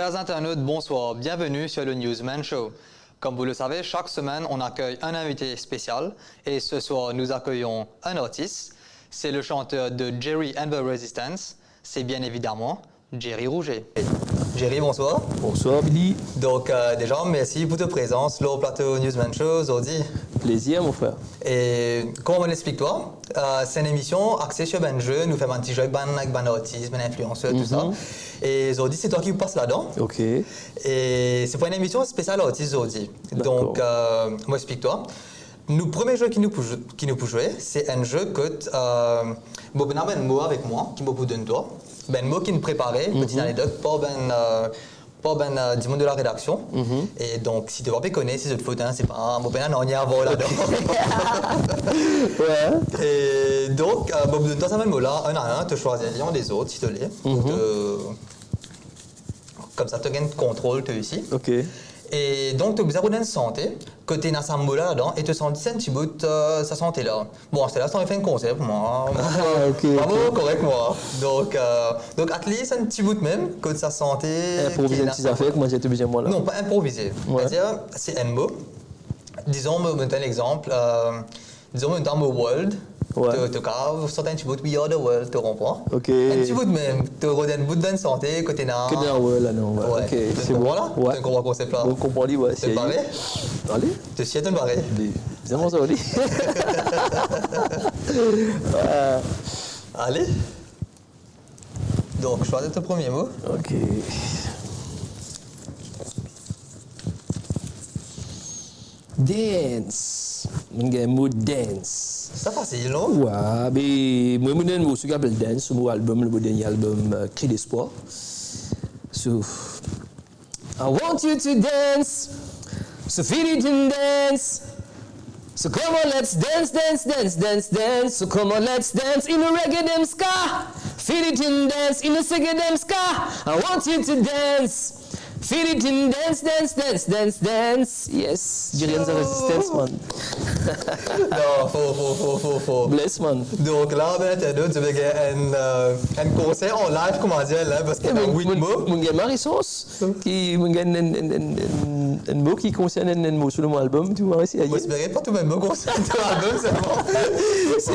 Chers internautes, bonsoir. Bienvenue sur le Newsman Show. Comme vous le savez, chaque semaine, on accueille un invité spécial. Et ce soir, nous accueillons un artiste. C'est le chanteur de Jerry and the Resistance. C'est bien évidemment Jerry Rouget. Jerry, bonsoir. Bonsoir, Billy. Donc, déjà, merci pour ta présence là au plateau Newsman Show aujourd'hui. Plaisir, mon frère. Et comment on explique-toi? C'est une émission axée sur ben jeu. Nous faisons un petit jeu avec ben artiste, ben influenceur, tout ça. Et aujourd'hui, c'est toi qui passes là-dedans. OK. Et c'est pas une émission spéciale artiste aujourd'hui. Donc, moi, explique-toi. Le premier jeu qui nous peut jouer, c'est un jeu que Bob a un mot avec moi, qui me donne toi. Ben mot qui nous préparait, petite anecdote, pas du monde de la rédaction. Et donc, si tu ne connais ces autres fautes, c'est pas un mot on y a là-dedans. Ouais. Et donc, Bob donne toi ça même mot là, un à un, tu choisis l'un des autres, si tu l'es. Comme ça, tu gagnes contrôle, tu ici. OK. Et donc, tu as besoin d'une santé, que tu es dans sa moula là-dedans, et tu sens un petit bout de sa santé là. Bon, c'est là, ça fait un conseil pour moi. Bravo, correct, moi. Donc, at least, un petit bout même, que de sa santé. Improviser une petite affaire, comment j'ai besoin moi là? Non, pas improviser. Ouais. C'est-à-dire, c'est un mot. Disons, je vais te donner un exemple. Disons, dans le mot world. Ouais. Tu sortes un petit bout de We Are the World, tu comprends? OK. Un petit bout de même. Tu redonnes un bout de santé, côté dans. Que dans ouais, là, non. Ouais. OK. C'est bon là? Ouais. Tu comprends le concept là? On comprend, ouais. C'est pareil? Allez. Tu sais, tu es pareil. C'est bon, ça, allez. Allez. Donc, choisis ton premier mot. OK. Dance. Un mot dance. C'est facile, non? Ouais, mais moi, je suis un qui s'appelle Dance, mon album, le dernier album, Cri d'espoir. So, I want you to dance, so feel it and dance. So come on, let's dance, dance, dance, dance, dance. So come on, let's dance in the reggae dem ska. Feel it and dance in the reggae dem ska. I want you to dance. Feel it and dance, dance, dance, dance, dance. Yes, Jerry and the Resistance, man. Non, faut. Bless, man. Donc là, tu veux un conseil en live, comment dire, là, parce qu'il y a 8 mots. Mon gars Marie-Sauce, un mot qui concerne un mot sur mon album, tu vois, c'est Vous espérez pas tout le même mot concerne ton album, c'est bon? C'est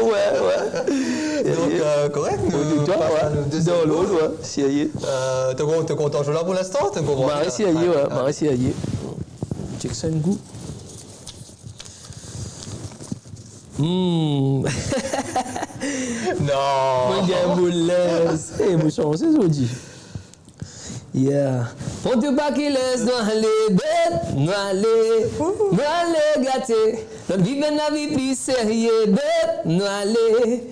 ouais. Donc, correct, nous. Dans l'autre, ouais, c'est T'es content de jouer là pour l'instant? Marie, c'est ouais, Marie, c'est check ça un goût. Non. Mon gars Boulez. Eh, mon chance, c'est aujourd'hui. Yeah. Pour te pas qu'il laisse nous aller bête, nous aller gâter. Notre vie ben la vie plus sérieux bête, nous aller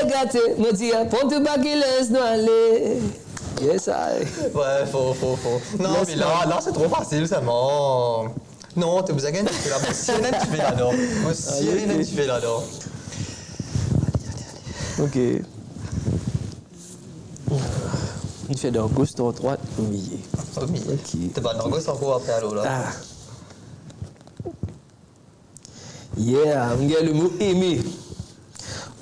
gâter. Me dire, pour te pas qu'il laisse nous aller. Yes, I. Ouais, faut. Non, mais là, c'est trop facile, ça ment. Non, t'es besoin de tu fais là. Moi, si rien tu fais là-dedans. Moi, si rien tu fais là-dedans. OK. Il fait d'un gauche, dans droite, au milieu. Au milieu. OK. T'es pas dans gauche encore après à l'eau là. Ah. Yeah, on a le mot aimer.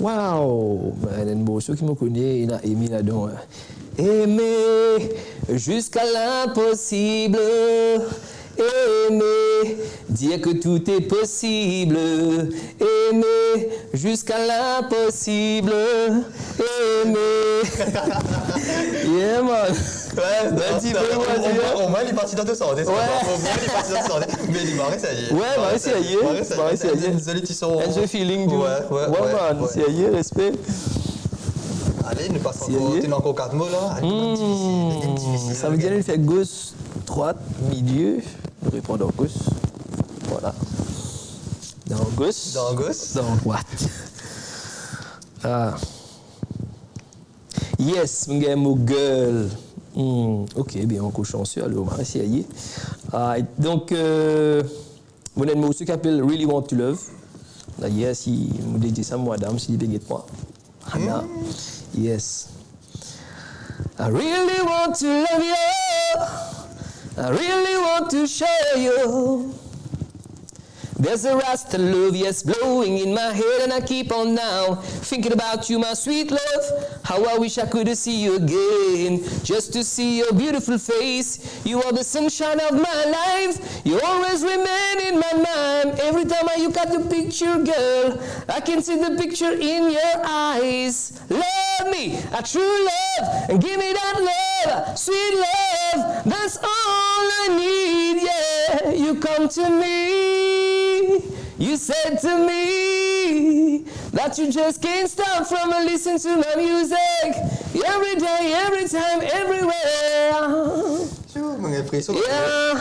Wow, un mot qui me connaît, il a aimé là-dedans. Aimer jusqu'à l'impossible. Aimer, dire que tout est possible. Aimer jusqu'à l'impossible. Aimer. Yeah, man. Ouais, au moins, il est parti dans deux sens. Au moins, il est parti dans deux sens. Mais il m'a essayé. Ouais, m'a essayé. Désolé, tu sens. Un jeu feeling, ouais, man. Sérieux, respect. Allez, nous passons encore. Tu as encore 4 mots là. Difficile. Ça veut dire qu'il fait gauche, droite, milieu. Nous répondons en gauche. Voilà. Dans gauche. Dans gauche. Dans droite. Ah. Yes, mon gars, mon girl. OK, bien, encore chanceux. Alors, on va essayer. Donc, mon ami, ce qui s'appelle Really Want to Love. D'ailleurs, si vous dites ça, madame, si vous ne pas. Hannah. Yes. I really want to love you. I really want to show you There's a Rasta love, yes, blowing in my head, and I keep on now thinking about you, my sweet love. How I wish I could see you again, just to see your beautiful face. You are the sunshine of my life. You always remain in my mind. Every time I look at the picture, girl, I can see the picture in your eyes. Love me, a true love, and give me that love, sweet love. That's all I need. Yeah, you come to me. You said to me that you just can't stop from listening to my music every day, every time, everywhere. Yeah,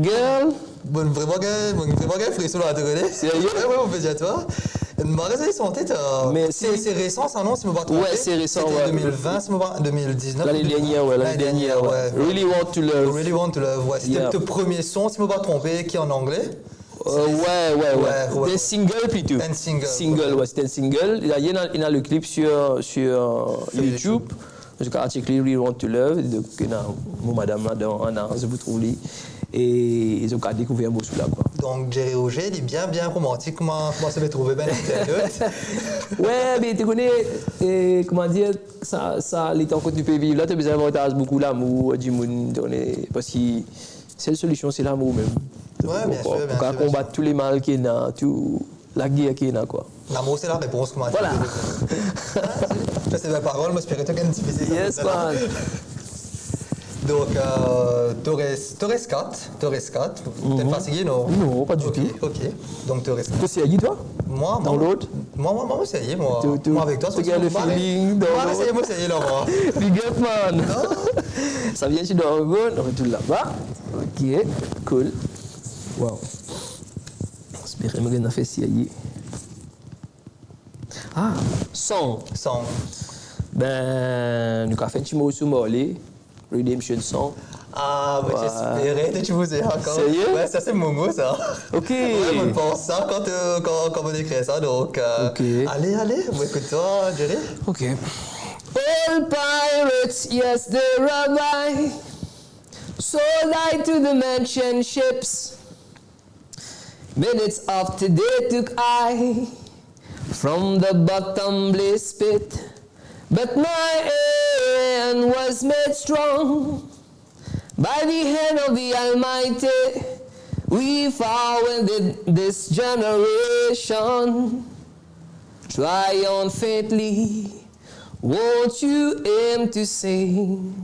girl. Vraiment gars, frisson là, tu connais? Sérieux? Ouais, on peut dire toi. Magasin sont tête. Mais c'est récent ça non? Si je me pas tromper. Ouais, c'est récent. C'était Ouais. 2020, si je me pas 2019. L'année dernière, ouais. L'année dernière, ouais. Really want to love. Really want to love. Ouais. C'était Yeah. le premier son, si je me pas tromper, qui est en anglais. Ouais. C'était single plutôt. Un single. Single, ouais, c'était un single. Il y a le clip sur YouTube. Je vais article Really Want to Love. Donc, mon madame là-dedans, Anna, je vous trouve lui. Et ils ont découvert un beau sous là, quoi. Donc, Jerry Auger, il est bien romantique. Comment ça va trouver bien l'internaute? Ouais, mais tu connais, comment dire, ça, les temps que tu peux vivre là, tu as besoin d'avoir beaucoup l'amour, du monde, parce que c'est la solution, c'est l'amour même. Ouais, bien sûr. Pour combattre tous les mal qu'il y a, toute la guerre qu'il y a, quoi. L'amour, c'est la réponse, comment Voilà. Ça, c'est ma parole, moi, j'espérais que tu difficile. Yes, man. Donc, Torres 4, tu n'es pas signé, non? Non, pas du tout. Ok, donc Torres 4. Tu sais, Guy, toi? Moi, Dans l'autre? Moi, ça y est, moi. Tu- Moi, avec toi, tu gardes le feeling dans l'autre. Moi, ça y est, là, moi. Big up, man. Ça vient chez Dorgo, on retourne là-bas. Ok, cool. Wow. J'espère que je vais faire ça. Ah, son. Song. Ben, nous avons fait un petit mot sur Molly, Redemption Song. Ah, bah, Ouais. j'espérais que tu vous ai encore. Sérieux? Ouais, ça, c'est Momo, ça. Ok. Ouais, on pense ça quand on écrit ça, donc. Ok. Allez, bon, écoute-toi, Jerry. Ok. All pirates, yes, they rabbi, sold I to the merchant ships. Minutes of today took I from the bottomless pit, but my hand was made strong by the hand of the Almighty. We founded this generation triumphantly. Won't you aim to sing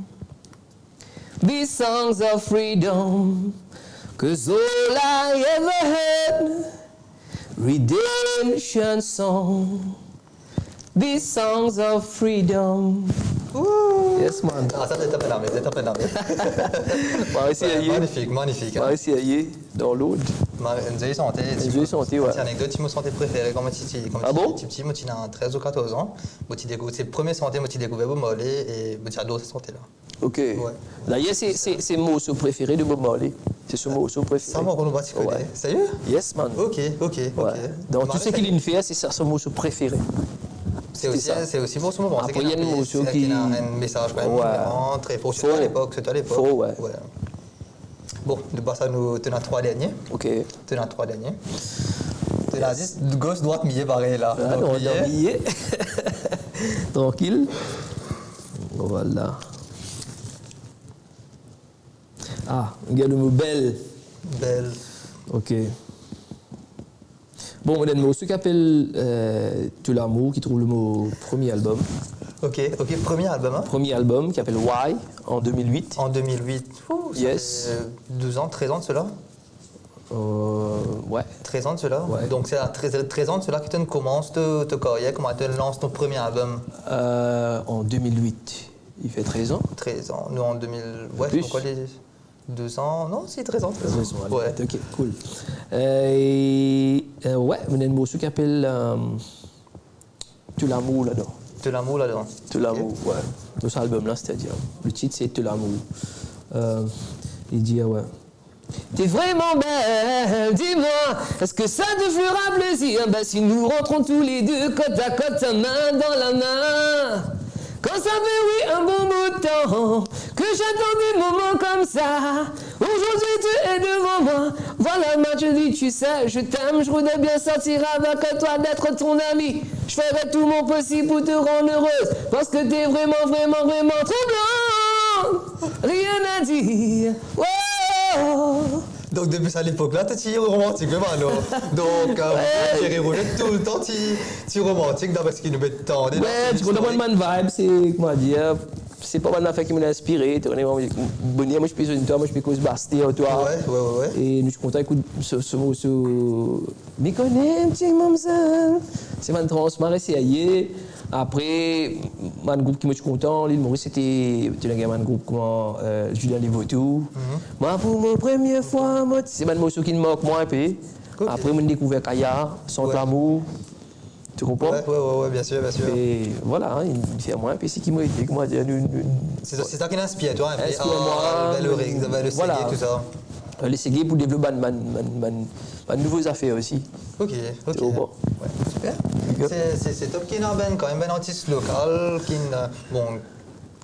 these songs of freedom? 'Cause all I ever heard, redemption song, these songs of freedom. Ouh. Yes, man. Ah, ça, c'est un peu d'armée. Magnifique. On va essayer dans l'autre. Nous avons santé. Nous avons santé, ouais. C'est une anecdote, mon santé préférée quand Ah bon? petit, moi, j'ai 13 ou 14 ans. C'est le premier santé, moi, j'ai découvert Bob Marley et j'ai adoré cette santé-là. Ok. D'ailleurs, c'est mon morceau préféré de Bob Marley. C'est ce morceau préféré. Ça, moi, on va s'y connaître. Ouais. Sérieux? Yes, man. Ok. Ouais. Donc, tout ce qu'il fait, c'est ça, son morceau préféré. C'est aussi pour ce moment. Après, il y a une motion qui a un message quand même vraiment très fort. C'était à l'époque. Faux, ouais. Bon, de base, ça nous tenons 3 derniers. Ok. Tenons 3 derniers. Tu l'as dit, gauche, droite, milieu, pareil là. Ah, non, millet. Tranquille. Voilà. Ah, regarde le mot belle. Belle. Ok. Bon, on a un morceau qui s'appelle Tout l'amour, qui trouve le mot premier album. Ok, premier album. Hein? Premier album qui s'appelle Why, en 2008. En 2008. Ouh, ça Yes. fait 12 ans, 13 ans de cela. Ouais. 13 ans de cela. Ouais. Donc c'est à 13 ans de cela que tu commences ta carrière, comment tu lances ton premier album. En 2008. Il fait 13 ans. 13 ans. Nous en 2000. Ouais, Plus. pourquoi les 2 ans? Non, c'est 13 ans. 13 ans, allez. Ouais. Ok, cool. Ouais, on a un morceau qui s'appelle Tout l'amour là-dedans. De l'amour là-dedans. Tout l'amour, ouais. Dans cet album-là, c'est-à-dire. Le titre, c'est Tout l'amour. Il dit, ouais. T'es vraiment belle, dis-moi, est-ce que ça te fera plaisir? Ben, si nous rentrons tous les deux côte à côte, main dans la main. Quand ça fait, oui, un bon bout de temps, que j'attends des moments comme ça. Aujourd'hui, tu es devant moi, voilà seulement je dis, tu sais, je t'aime, je voudrais bien sortir avec toi, d'être ton ami. Je ferai tout mon possible pour te rendre heureuse, parce que t'es vraiment, vraiment, vraiment trop bon. Rien à dire. Oh. Donc depuis à l'époque-là, tu es romantique, vraiment, alors. Donc, Thierry Rouget, tout le temps, tu es romantique, d'après ce qu'il nous met tant. Ouais, tu comprends mon vibe, c'est, comment dire, c'est pas mal d'affaires qui m'ont inspiré. Tu connais, moi, je peux toi, moi, je peux cause Bastille, toi. Ouais. Et nous, je suis content, écoute, ce mot, mais connais, petit mademoiselle. C'est mon trans, ma essayé. Après, mon groupe qui me suis content, l'île Maurice, c'était un groupe comment Julien Livotou. Moi, pour ma première fois, c'est un morceau qui me moque moi un peu. Après, j'ai découvert Kaya, Sans Amour. Tu comprends? Ouais, bien sûr. Et voilà, il fait moi un peu ce qui m'a été, comment dire. C'est ça qui t'inspire, toi, un peu. Inspire-moi. Le Voilà. tout ça. Les ségués pour développer de nouvelles affaires aussi. Ok. Tu comprends? Ouais, super. C'est top qu'il y ait quand même un artiste local qui bon,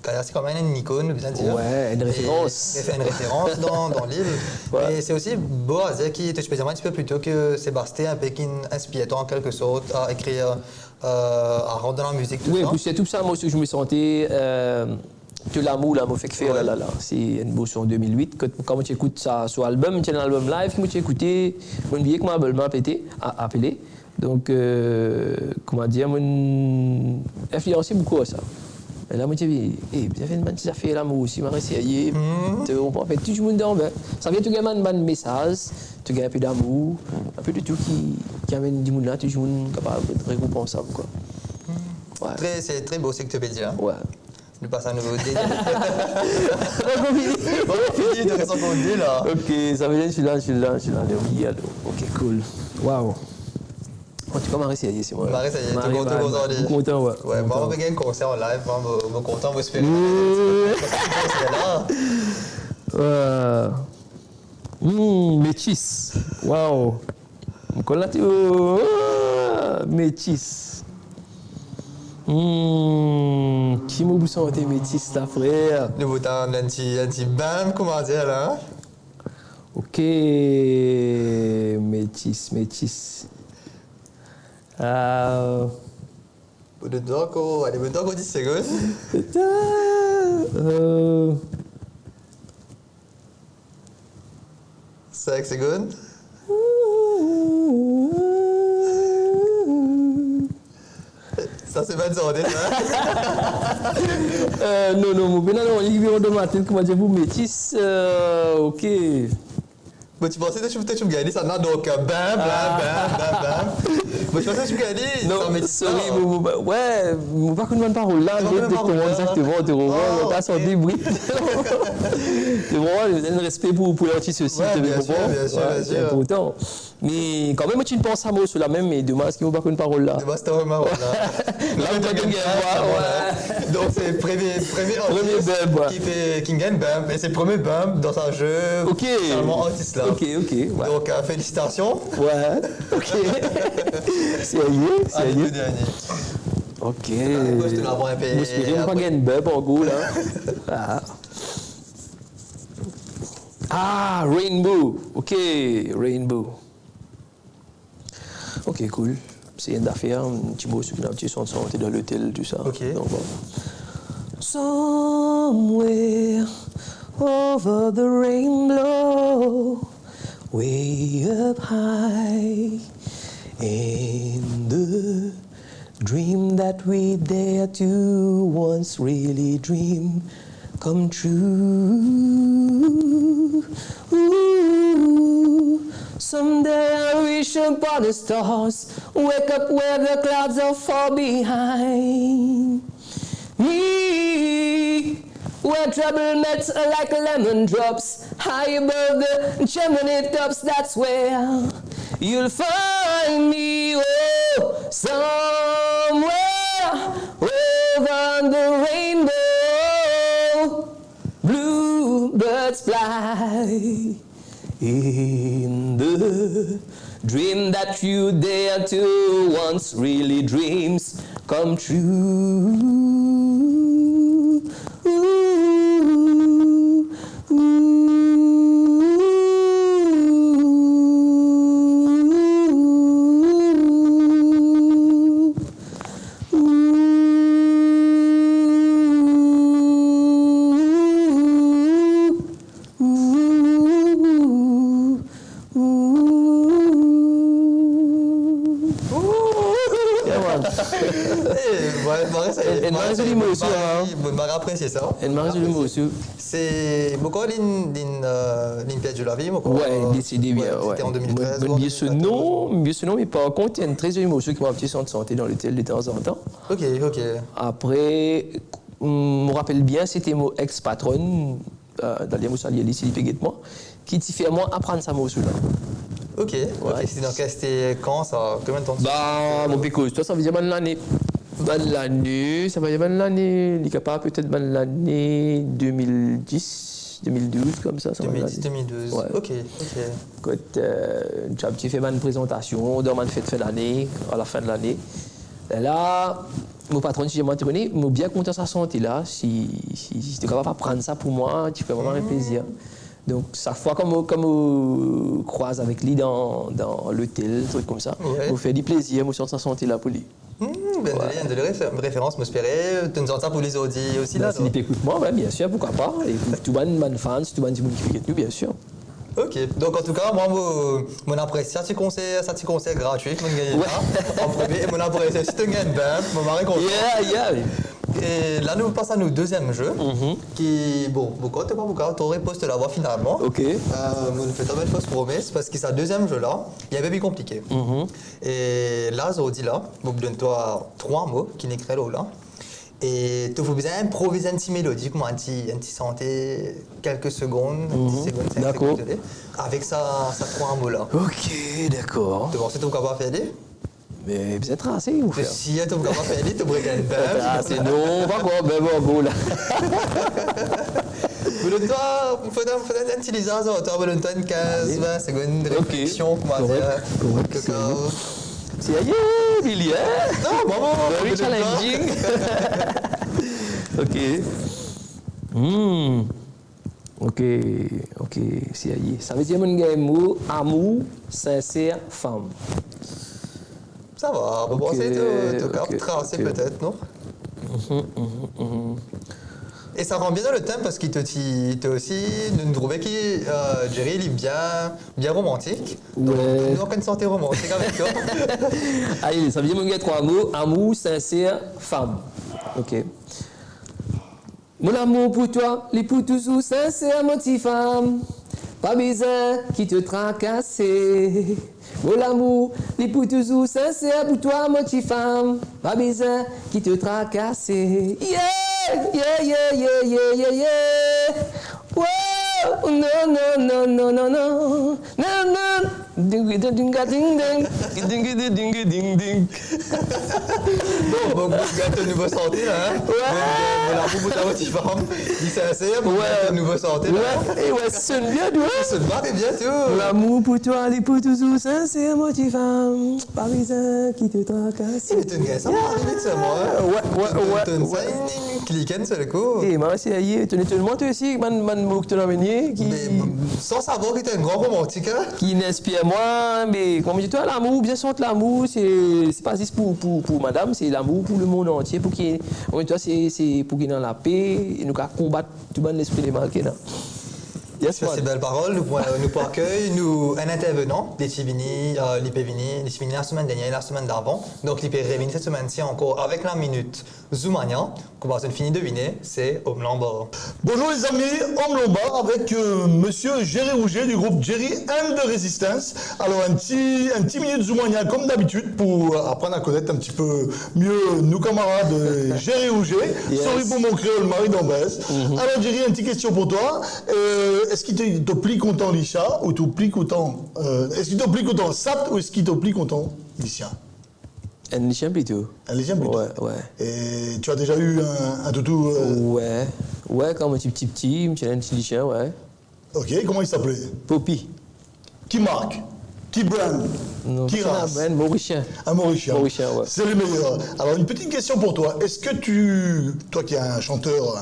c'est quand même une icône, bien dire. Ouais, une référence. Une référence dans l'île. Ouais. Mais c'est aussi beau à dire qu'il te spécialement un petit peu plus tôt que Sébastien, un peu qui inspire en quelque sorte à écrire, à rendre dans la musique, tout oui, ça. Oui, c'est tout ça, moi aussi, je me sentais. De l'amour, là, m'a fait faire, Ouais. là. C'est une bourse en 2008. Quand tu écoutes ça sur l'album, c'est un album live que j'ai écouté. J'ai oublié que mon album m'a appelé. Donc, comment dire, mon influencé beaucoup à ça. Et là, moi, j'ai dit, vous avez une bonne affaire l'amour aussi, m'a essayé. Tu comprends? En fait, tout le monde dans ça vient tout gagner un message, tu gagnes un peu d'amour, un peu de tout qui amène du monde là, tout le monde capable de récompensable, quoi. Ouais. C'est très beau, c'est que tu veux dire. Ouais. Nous passons à nouveau délire. On finit de rester encore délire là. Ok, ça veut dire que je suis là. Oui, alors. Ok, cool. Waouh. En tout cas, Marie, c'est moi. Marie, ça y est, tu es content aujourd'hui. Je suis content, ouais. Ouais, moi, on va gagner un concert en live, moi, je suis content, je suis là. Métis. Waouh. Je connais métis. Qui m'a senti métis, là, frère? Nous votons un petit bam, comment dire là? Ok, métis. Vous devez encore 10 secondes. 5 secondes. Ça, c'est pas une journée, ça. Non, il y a un matin, comment dire, vous métis, ok. Mais tu pensais que tu me gagnais ça, non? Donc, bam. Mais tu pensais que tu me gagnais? Non, sorry, ouais, je ne pas connaître une parole là, exactement, tu vois, pas son débris. Tu vois, un respect pour l'artiste aussi, tu comprends? Bien sûr. C'est important. Mais quand même, tu ne penses à moi sur la même, mais demain, est-ce qu'il ne faut pas une parole là? Demain, c'était vraiment, voilà. Donc, c'est le premier artiste qui gagne bam, et c'est le premier bam dans un jeu, seulement artiste là. Ok. Ouais. Donc, félicitations. Ouais, ok. Sérieux? Le dernier. Ok. Moi, je te l'envoie un peu. Je ne pas gagner bub en gros là. Rainbow. Ok, Rainbow. Ok, cool. C'est une affaire, un petit mot sur une petite chanson, t'es dans l'hôtel, tout ça. Ok. Donc, bon. Somewhere over the rainbow, way up high, in the dream that we dare to once really dream come true. Ooh, someday I'll reach upon the stars, wake up where the clouds are far behind me, where trouble met like lemon drops high above the chimney tops. That's where you'll find me. Oh, somewhere over the rainbow, bluebirds fly in the dream that you dare to once really dreams come true. Ooh, ooh. 'Cause Ouais, ça y est. Elle m'a résolu mon aussi. Je m'a apprécié ça. Elle m'a résolu mon aussi. C'est beaucoup l'Olympiade de la vie, moi. Ouais, décidé bien. C'était en 2013. Bien ce nom, mais par contre, il y a une très jolie monsieur qui m'a petit centre de santé dans l'hôtel de temps en temps. Ok. Après, je me rappelle bien, c'était mon ex-patronne, dans les mousses alliés, ici, moi, qui t'a fait moi apprendre ça, monsieur là. Ok. C'était quand ça? Combien de temps? Bah, mon péco, toi, ça veut dire bonne l'année. Bonne l'année, ça veut dire bonne l'année. Il est capable peut-être bonne l'année 2010, 2012, comme ça. 2010, 2012. Ouais. Ok. Quand j'ai fait une présentation dans ma fête de fin d'année, à la fin de l'année. Et là, mon patron, si j'ai mentionné, m'a bien content de sa santé là. Si tu es capable de prendre ça pour moi, tu fais vraiment un plaisir. Donc, chaque fois comme croise avec lui dans l'hôtel, truc comme ça, on fait du plaisir, on sent sa santé là pour lui. De référence, m'espérais. Tu nous entends pour les audits aussi là? Si tu écoutes moi, bien sûr, pourquoi pas. Et tout le monde fans, tout le monde qui fait nous, bien sûr. Ok, donc en tout cas, moi, mon appréciation, ça tu conseil gratuit, mon gars, en premier, et mon appréciation, si tu gagnes bien, mon mari content. Yeah. Et là, nous passons à notre deuxième jeu, qui, beaucoup, tu aurais posté la voix finalement. Ok. On fait une fausse promesse, parce que ce deuxième jeu-là, il est un peu plus compliqué. Et là, je dis là, je donne-toi 3 mots qui n'écrivent là. Et tu faut besoin d'improviser une petite mélodie, comme un petit santé, quelques secondes, 10 secondes, 5 secondes, avec ça 3 mots là. Ok, d'accord. Tu vois, c'est tout capable de faire? Mais vous êtes tracé, vous faites. Si tu es capable de faire, tu pourrais gagner c'est non, pas quoi, ben bon, là. Donne-toi, faut utiliser ça, tu vas donner 15-20 secondes de réflexion, comment dire. C'est aïe, Billy, hein? Non, maman, very challenging. Ok, c'est aïe. Ça veut dire mon mot amour, sincère, femme. Ça va, on va penser te tracer peut-être, non? Et ça rend bien dans le thème parce qu'il te aussi nous trouver que Jerry il est bien romantique. Donc nous on a une santé romantique avec toi. Allez, ça veut dire mon gars 3 mots, amour, sincère, femme. Ok. Mon amour pour toi, les pour toujours sincère, mon petit femme. Pas besoin qui te tracasse. Mon amour, les pour toujours sincère pour toi, mon petit femme. Pas besoin qui te tracasse. Yeah! Whoa! No. Ding ding ding ding. Bon, gâteau nouveau santé là, hein? Ouais! La boubou ta petite femme, il sincère, gâteau nouveau santé là. Ouais, ça sonne bien, toi. Ça sonne bien tout. L'amour pour toi, les pour toujours sincère, mon petit femme. Pas besoin qui te tracasse. Mais tu ne gagnes ça, moi, Ouais. Tu ne cliques sur le coup. Et moi, c'est aïe, tu ne montres aussi, man, mouk, tu l'as venu. Sans savoir que tu es un grand romantique, hein? Qui n'inspire moi, mais comme je dis, toi, l'amour, bien sûr, l'amour, c'est pas juste pour madame, c'est l'amour pour le monde entier, pour qui, toi, c'est pour qu'il ait dans la paix, et nous combattre tout le monde l'esprit des marqués. Yes, sur ces belles paroles, nous pouvons accueillir un intervenant, les Chivini, la semaine dernière, la semaine d'avant. Donc, l'IP Révini cette semaine-ci encore avec la minute Zoumania, qu'on va finir de deviner, c'est Homme Lombard. Bonjour les amis, Homme Lombard avec monsieur Jerry Rouget du groupe Jerry and the Resistance. Alors, un petit minute Zoumania comme d'habitude pour apprendre à connaître un petit peu mieux nos camarades Jerry Rouget. Yes. Sorry pour mon créole, Marie d'Ambès. Alors, Jerry, une petite question pour toi. Est-ce qu'il te plique autant l'Isha ou te plique autant est-ce qu'il te plique autant Sat ou est-ce qu'il te plique autant l'Isha? Un Lycien plutôt. Un Lycien plutôt. Ouais. Et tu as déjà eu un toutou Ouais, quand j'étais petit, un petit Lycien, ouais. Ok, comment il s'appelait? Poppy. Qui marque? Qui brand? Non, qui race? Un Mauricien. Un Mauricien. Ouais. C'est le meilleur. Alors, une petite question pour toi. Est-ce que toi qui es un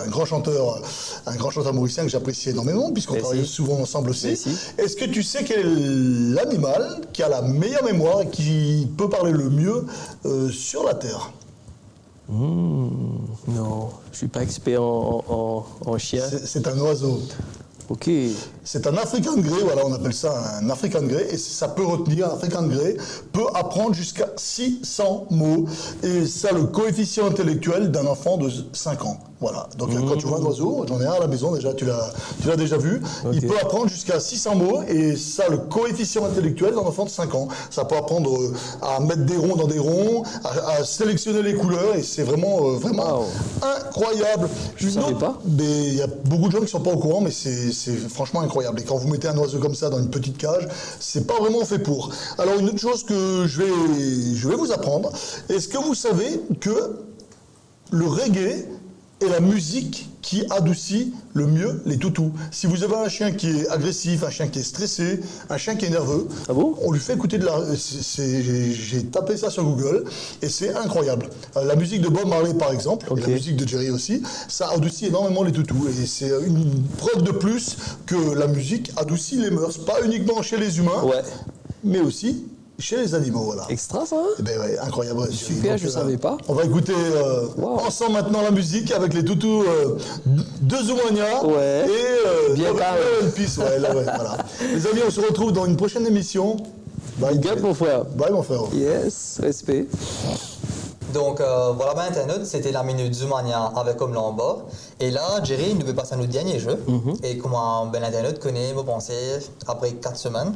grand chanteur mauricien que j'apprécie énormément, puisqu'on travaille souvent ensemble aussi, est-ce que tu sais quel est l'animal qui a la meilleure mémoire et qui peut parler le mieux sur la Terre? Non, je suis pas expert en chien. C'est un oiseau. Ok. C'est un African Grey, voilà, on appelle ça un African Grey, et ça peut retenir, un African Grey peut apprendre jusqu'à 600 mots, et ça le coefficient intellectuel d'un enfant de 5 ans. Voilà, donc quand tu vois un oiseau, j'en ai un à la maison déjà, tu l'as déjà vu, il peut apprendre jusqu'à 600 mots, et ça le coefficient intellectuel d'un enfant de 5 ans. Ça peut apprendre à mettre des ronds dans des ronds, à sélectionner les couleurs, et c'est vraiment incroyable. Je ne savais pas. Il y a beaucoup de gens qui ne sont pas au courant, mais c'est franchement incroyable. Et quand vous mettez un oiseau comme ça dans une petite cage, c'est pas vraiment fait pour. Alors une autre chose que je vais vous apprendre, est-ce que vous savez que le reggae est la musique qui adoucit le mieux les toutous? Si vous avez un chien qui est agressif, un chien qui est stressé, un chien qui est nerveux, Ah bon? on lui fait écouter de la... J'ai tapé ça sur Google et c'est incroyable. La musique de Bob Marley par exemple, et la musique de Jerry aussi, ça adoucit énormément les toutous. Et c'est une preuve de plus que la musique adoucit les mœurs, pas uniquement chez les humains, mais aussi chez les animaux, voilà. Extra, ça? Eh ben ouais, incroyable. Super, je ne savais pas. On va écouter ensemble maintenant la musique avec les toutous de Zoumania et bien Peace. Voilà. Les amis, on se retrouve dans une prochaine émission. Bye, mon frère. Bye, mon frère. Yes, respect. Donc voilà, ben Internet, c'était la minute Zoumania avec Homme en bas. Et là, Jerry nous veut passer à notre dernier jeu. Et comment ben Internet connaît mes pensées après 4 semaines,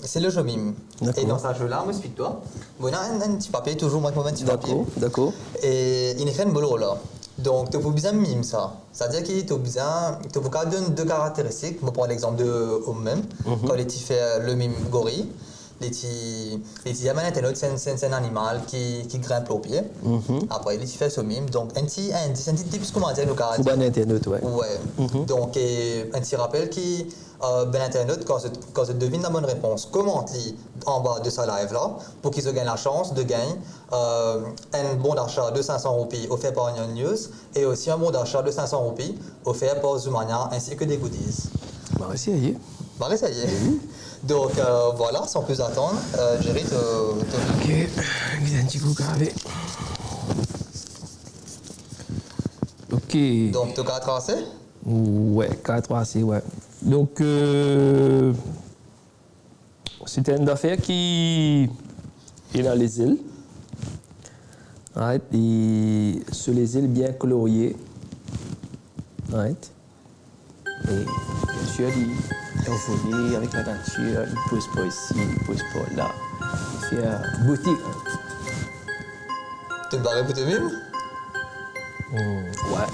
c'est le jeu mime. Et dans ce jeu-là, moi, explique-toi. Bon, il y a un petit papier, toujours moi, un petit papier. D'accord. Et il y a une bolo là. Donc, tu as besoin de mime ça. C'est-à-dire que tu as besoin de 2 caractéristiques. Je prends l'exemple de Homme même. Quand il fait le mime gorille. Les petits Internet, c'est un animal qui grimpe au pied. Après, il fait ce mime. Donc, un petit tips, comment dire, nos caractères. Ou Internet, ouais. Donc, un petit rappel qui, Internet, quand je devine la bonne réponse, commente en bas de sa live là, pour qu'ils gagnent la chance de gagner un bon d'achat de 500 roupies offert par Onion News et aussi un bon d'achat de 500 roupies offert par Zoumania ainsi que des goodies. Bah, essayez. Bah, essayez. Donc voilà, sans plus attendre, Jerry, Ok, un petit coup gravé. Ok. Donc, tu as tracé? Ouais, 4-3-C, ouais. Donc, c'était une affaire qui est dans les îles. Right. Et sur les îles bien coloriées. Right. Et bien sûr, il envolé avec la nature, il pose pas ici, il pose pas là. Il fait boutique. Tu te barres pour te mime? Ouais.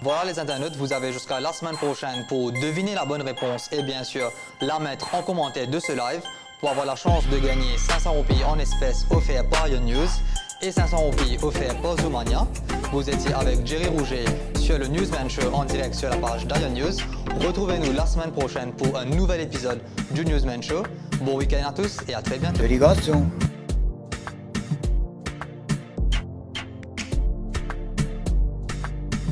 Voilà les internautes, vous avez jusqu'à la semaine prochaine pour deviner la bonne réponse et bien sûr la mettre en commentaire de ce live pour avoir la chance de gagner 500 roupies en espèces offerts par Ion News et 500 roupies offerts par Zoumania. Vous étiez avec Jerry Rouget sur le Newsman Show en direct sur la page d'Ion News. Retrouvez-nous la semaine prochaine pour un nouvel épisode du Newsman Show. Bon week-end à tous et à très bientôt.